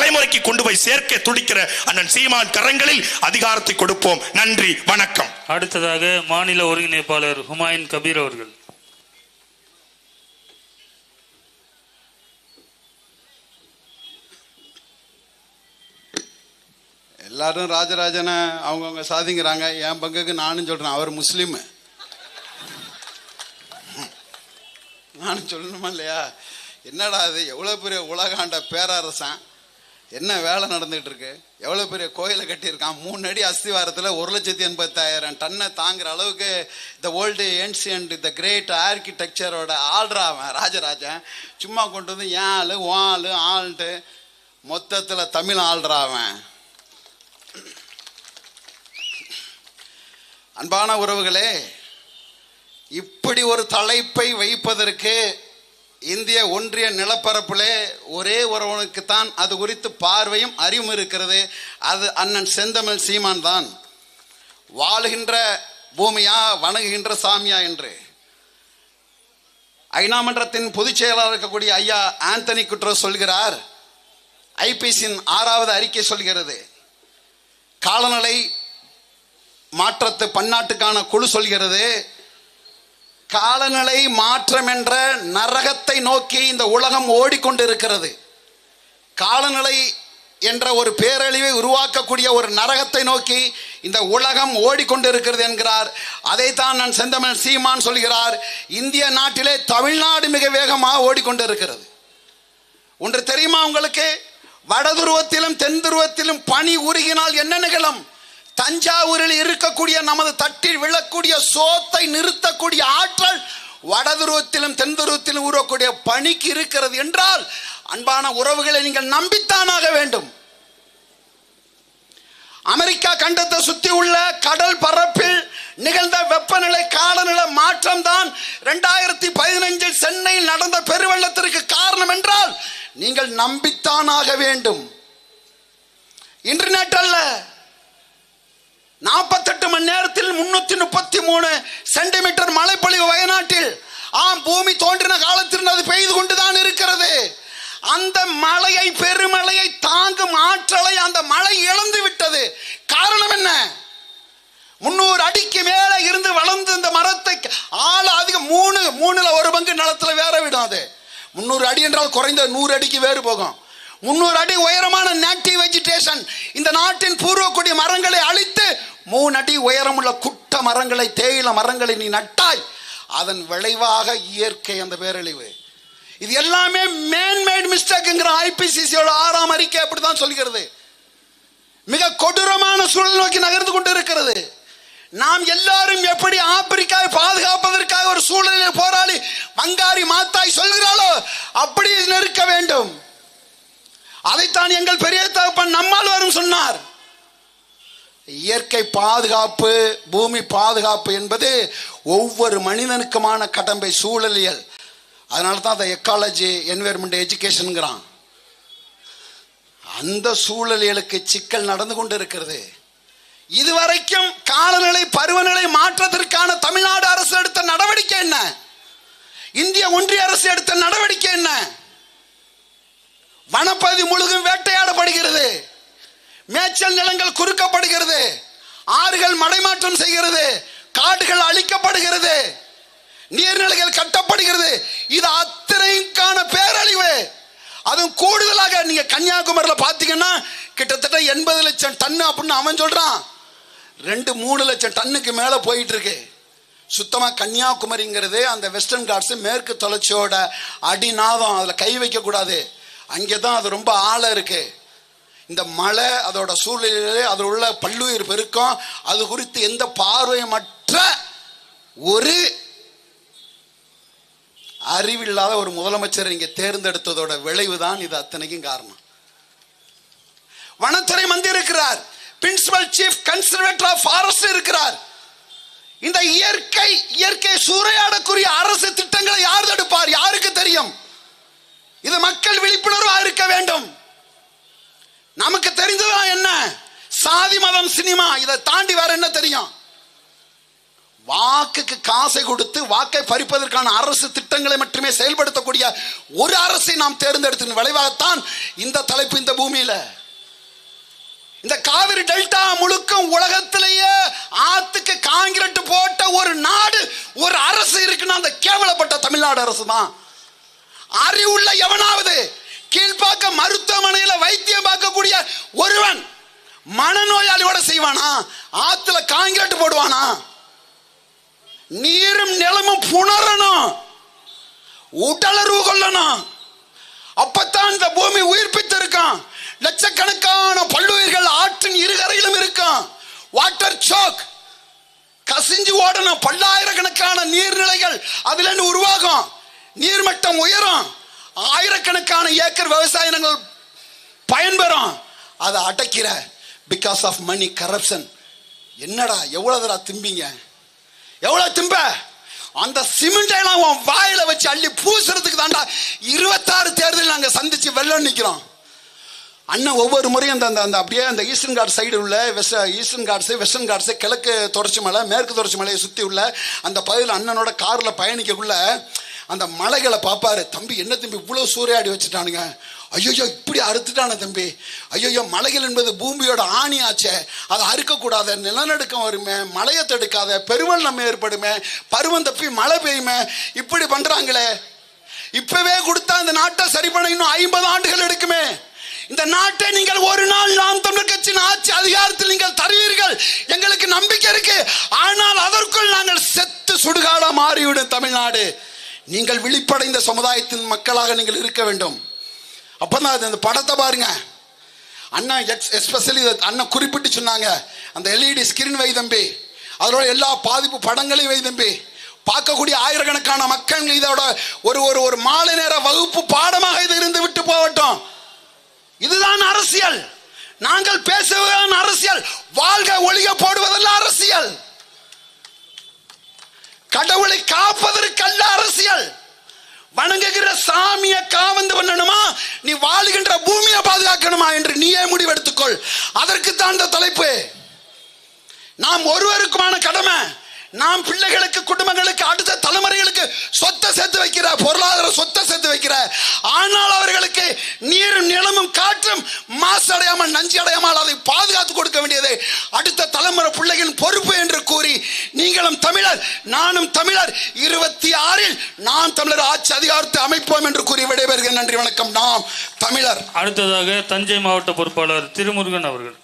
தலைமுறைக்கு கொண்டு போய் சேர்க்க துடிக்கிற அண்ணன் சீமான் கரங்களில் அதிகாரத்தை கொடுப்போம். நன்றி, வணக்கம். அடுத்ததாக மாநில ஒருங்கிணைப்பாளர் ஹுமாயூன் கபீர் அவர்கள். எல்லாரும் ராஜராஜனை அவங்கவுங்க சாதிங்கிறாங்க. என் பங்குக்கு நானும் சொல்றேன், அவர் முஸ்லீம், நானும் சொல்லணுமா இல்லையா? என்னடா அது, எவ்வளோ பெரிய உலகாண்ட பேரரசன், என்ன வேலை நடந்துகிட்டு இருக்கு, எவ்வளோ பெரிய கோயிலை கட்டியிருக்கான், 3 அடி அஸ்திவாரத்தில் 1,80,000 டன்னை தாங்குற அளவுக்கு the old ancient the great ஆர்கிடெக்சரோட ஆள்றாவன் ராஜராஜன். சும்மா கொண்டு வந்து ஏன் ஆளு ஆளு ஆள்ட்டு மொத்தத்தில் தமிழ் ஆள்றாவன். அன்பான உறவுகளே, இப்படி ஒரு தலைப்பை வைப்பதற்கு இந்திய ஒன்றிய நிலப்பரப்பிலே ஒரே ஒருவனுக்குத்தான் அது குறித்து பார்வையும் அறிவும் இருக்கிறது. அது அண்ணன் செந்தமிழ் சீமான் தான். வாழுகின்ற பூமியா வணங்குகின்ற சாமியா என்று ஐநா மன்றத்தின் பொதுச் செயலாளர் இருக்கக்கூடிய ஐயா ஆந்தனி குட்ரோஸ் சொல்கிறார். ஐபிசியின் 6வது அறிக்கை சொல்கிறது, காலநிலை மாற்றத்தை பன்னாட்டுக்கான குழு சொல்கிறது, காலநிலை மாற்றம் என்ற நரகத்தை நோக்கி இந்த உலகம் ஓடிக்கொண்டிருக்கிறது. காலநிலை என்ற ஒரு பேரழிவை உருவாக்கக்கூடிய ஒரு நரகத்தை நோக்கி இந்த உலகம் ஓடிக்கொண்டிருக்கிறது என்கிறார். அதைத்தான் நான் செந்தமிழ் சீமான் சொல்கிறார். இந்திய நாட்டிலே தமிழ்நாடு மிக வேகமாக ஓடிக்கொண்டிருக்கிறது. ஒன்று தெரியுமா உங்களுக்கு? வடதுருவத்திலும் தென் துருவத்திலும் பனி உருகினால் என்ன நிகழும்? தஞ்சாவூரில் இருக்கக்கூடிய நமது தட்டில் விழக்கூடிய சோத்தை நிறுத்தக்கூடிய ஆற்றல் வடதுருவத்திலும் தென் துருவத்திலும் உருவக்கூடிய பனிக்கு இருக்கிறது என்றால், அன்பான உறவுகளை நீங்கள் நம்பித்தானாக வேண்டும். அமெரிக்கா கண்டத்தை சுற்றி உள்ள கடல் பரப்பில் நிகழ்ந்த வெப்பநிலை காலநிலை மாற்றம் தான் 2015 சென்னையில் நடந்த பெருவெள்ளத்திற்கு காரணம் என்றால் நீங்கள் நம்பித்தானாக வேண்டும். இன்டர்நெட் அல்ல, 48 மணி நேரத்தில் 333 சென்டிமீட்டர் மழைப்பொழிவு வயநாட்டில். ஆம், பூமி தோன்றின காலத்திலிருந்து அது பெய்து கொண்டுதான் இருக்கிறது. அந்த மழையை, பெருமழையை தாங்கும் ஆற்றலை அந்த மழை இழந்து விட்டது. காரணம் என்ன? 300 அடிக்கு மேல இருந்து வளர்ந்து இந்த மரத்தை ஆள அதிகம் 3 ஒரு பங்கு நிலத்துல வேற விடும். அது 300 அடி என்றால் குறைந்த 100 அடிக்கு வேறு போகும். 300 அடி உயரமான நேட்டிவ் வெஜிடேஷன் இந்த நாட்டின் பூர்வக்குடி மரங்களை அழித்து 3 அடி உயரமுள்ள குட்ட மரங்களை, தேயிலை மரங்களை நீ நட்டாய். அதன் விளைவாக இயற்கை அந்த பேரழிவு. இது எல்லாமே மேன்மேட் மிஸ்டேக்ங்கிற ஐபிசிசியோட 6ஆம் அறிக்கை அப்படித்தான் சொல்கிறது. மிக கொடூரமான சூழல் நோக்கி நகர்ந்து கொண்டு இருக்கிறது. நாம் எல்லாரும் எப்படி ஆப்பிரிக்காவை பாதுகாப்பதற்காக ஒரு சூழலில் போராளி பங்காரி மாத்தாய் சொல்கிறாளோ அப்படி நிற்க வேண்டும். அதைத்தான் எங்கள் பெரிய தகப்பன் நம்மாழ்வாரும் சொன்னார். இயற்கை பாதுகாப்பு, பூமி பாதுகாப்பு என்பது ஒவ்வொரு மனிதனுக்குமான கடமை, சூழலியல். அதனால தான் அதை எக்காலஜி, என்விரான்மெண்ட் எஜுகேஷன்ங்கிறான். அந்த சூழலியலுக்கு சிக்கல் நடந்து கொண்டு இருக்கிறது. இதுவரைக்கும் காலநிலை பருவநிலை மாற்றத்திற்கான தமிழ்நாடு அரசு எடுத்த நடவடிக்கை என்ன? இந்திய ஒன்றிய அரசு எடுத்த நடவடிக்கை என்ன? வனப்பகுதி முழுதும் வேட்டையாடப்படுகிறது, மேய்ச்சல் நிலங்கள் குறுக்கப்படுகிறது, ஆறுகள் மடைமாற்றம் செய்கிறது, காடுகள் அழிக்கப்படுகிறது, நீர்நிலைகள் கட்டப்படுகிறது. இது அத்தனைக்கான பேரழிவு. அதுவும் கூடுதலாக நீங்க கன்னியாகுமரியில் பார்த்தீங்கன்னா கிட்டத்தட்ட 80 லட்சம் டன் அப்படின்னு அவன் சொல்றான். 2-3 லட்சம் டன்னுக்கு மேல போயிட்டு இருக்கு. சுத்தமா கன்னியாகுமரிங்கிறது அந்த வெஸ்டர்ன் காட்ஸ் மேற்கு தொடர்ச்சியோட அடிநாதம், அதுல கை வைக்க கூடாது. அங்கேதான் அது ரொம்ப ஆழ இருக்கு. இந்த மழை, அதோட சூழ்நிலை, அதில் உள்ள பல்லுயிர் பெருக்கம், அது குறித்து எந்த பார்வையமற்ற ஒரு அறிவில்லாத ஒரு முதலமைச்சர் இங்கே தேர்ந்தெடுத்ததோட விளைவுதான் இது அத்தனைக்கும் காரணம். வனத்துறை மந்திரி இருக்கிறார், principal chief conservator of forest இருக்கிறார். இந்த இயற்கை சூறையாடக்கூடிய அரசு திட்டங்களை யார் தடுப்பார்? யாருக்கு தெரியும்? இது மக்கள் விழிப்புணர்வாக இருக்க வேண்டும். நமக்கு தெரிந்ததா என்ன? சாதி மதம் சினிமா, இதை தாண்டி வேற என்ன தெரியும்? வாக்குக்கு காசை கொடுத்து வாக்கை பறிப்பதற்கான அரசு திட்டங்களை மட்டுமே செயல்படுத்தக்கூடிய ஒரு அரசை நாம் தேர்ந்தெடுத்த விளைவாகத்தான் இந்த தலைப்பு இந்த பூமியில. இந்த காவிரி டெல்டா முழுக்க உலகத்திலேயே ஆத்துக்கு காங்கிரீட் போட்ட ஒரு நாடு, ஒரு அரசு இருக்குன்னா அந்த கேவலப்பட்ட தமிழ்நாடு அரசு தான். அறிவுள்ள எவனாவது கீழ்பாக்க மருத்துவமனையில வைத்தியம் பார்க்கக்கூடிய ஒருவன் மனநோயாளியோட செய்வானா? ஆத்துல காங்கிரீட் போடுவானா? நீரும் நிலமும் புணரணும், உடலறிவு கொள்ளணும். அப்பத்தான் இந்த பூமி உயிர்ப்பித்து இருக்கான். லட்சக்கணக்கான பல்லுயிர்கள் ஆற்றின் இருகரையிலும் இருக்கும். வாட்டர் சோக் கசிஞ்சு ஓடணும். பல்லாயிரக்கணக்கான நீர்நிலைகள் அதுல இருந்து உருவாகும். நீர்மட்டம் உயரும். ஆயிரக்கணக்கான ஏக்கர் விவசாய நிலங்கள் பயன்பெறும். அதை அடைக்கிற பிகாஸ் ஆஃப் மணி கரப்ஷன். என்னடா எவ்வளவுடா திம்பிங்க? எவ்வளவு திம்ப? அந்த சிமெண்ட் எல்லாம் உன் வாயில வச்சு அள்ளி பூசுறதுக்கு தாண்டா 26 தேர்தல் நாங்க சந்திச்சு வெள்ளம் நிக்கிறோம். அண்ணன் ஒவ்வொரு முறையும் அந்த அப்படியே அந்த ஈஸ்டர்ன் காட் சைடு உள்ள ஈஸ்டர்ன் காட்ஸ் வெஸ்டர்ன் காட்ஸ் கிழக்கு தொடர்ச்சி மலை மேற்கு தொடர்ச்சி மலையை சுற்றி உள்ள அந்த பகுதியில் அண்ணனோட காரில் பயணிக்கக்குள்ள அந்த மலைகளை பார்ப்பாரு. தம்பி என்ன தம்பி இவ்வளோ சூறையாடி வச்சுட்டானுங்க, ஐயோ இப்படி அறுத்துட்டானே தம்பி, ஐயோ மலைகள் என்பது பூமியோட ஆணி ஆச்சே, அதை அறுக்கக்கூடாத, நிலநடுக்கம் வருமே, மழையை தடுக்காத, பெருவெள்ளம் ஏற்படுமே, பருவம் தப்பி மழை பெய்யுமே, இப்படி பண்றாங்களே, இப்பவே கொடுத்தா இந்த நாட்டை சரி பண்ண இன்னும் 50 ஆண்டுகள் எடுக்குமே. இந்த நாட்டை நீங்கள் ஒரு நாள் நாம் தமிழர் கட்சியின் ஆட்சி அதிகாரத்தில் நீங்கள் தருவீர்கள், எங்களுக்கு நம்பிக்கை இருக்கு. ஆனால் அதற்குள் நாங்கள் செத்து சுடுகாடா மாறிவிடும் தமிழ்நாடு. நீங்கள் விழிப்படைந்த சமுதாயத்தின் மக்களாக நீங்கள் இருக்க வேண்டும். அப்பதான் அந்த படத்தை பாருங்க. அண்ணா எஸ்பெஷலி அண்ணன் குறிப்பிட்டு சொன்னாங்க, அந்த எல்இடி ஸ்கிரீன் வை தம்பி, அதோட எல்லா பாதிப்பு படங்களையும் வை தம்பி. பார்க்கக்கூடிய ஆயிரக்கணக்கான மக்கள் இதோட ஒரு ஒரு ஒரு மாலை நேர வகுப்பு பாடமாக இது இருந்து விட்டு போகட்டும். இதுதான் அரசியல். நாங்கள் பேசுவதுதான் அரசியல். வாழ்க ஒழிக போடுவதல்ல அரசியல். கடவுளை காப்பதற்கல்ல அரசியல். வணங்குகிற சாமியை காவந்து பண்ணணுமா, நீ வாழுகின்ற பூமியை பாதுகாக்கணுமா என்று நீயே முடிவெடுத்துக்கொள். அதற்கு தான் இந்த தலைப்பு. நாம் ஒருவருக்குமான கடமை, நாம் பிள்ளைகளுக்கு, குடும்பங்களுக்கு, அடுத்த தலைமுறைகளுக்கு சொத்தை சேர்த்து வைக்கிற, பொருளாதார சொத்தை சேர்த்து வைக்கிற, ஆனால் அவர்களுக்கு நீரும் நிலமும் காற்றும் மாசு அடையாமல் நஞ்சு அடையாமல் அதை பாதுகாத்து கொடுக்க வேண்டியது அடுத்த தலைமுறை பிள்ளைகளின் பொறுப்பு என்று கூறி, நீங்களும் தமிழர் நானும் தமிழர், 26இல் நாம் தமிழர் ஆட்சி அதிகாரத்தை அமைப்போம் என்று கூறி விடைபெறுகிறேன். நன்றி, வணக்கம். நாம் தமிழர். அடுத்ததாக தஞ்சை மாவட்ட பொறுப்பாளர் திருமுருகன் அவர்கள்.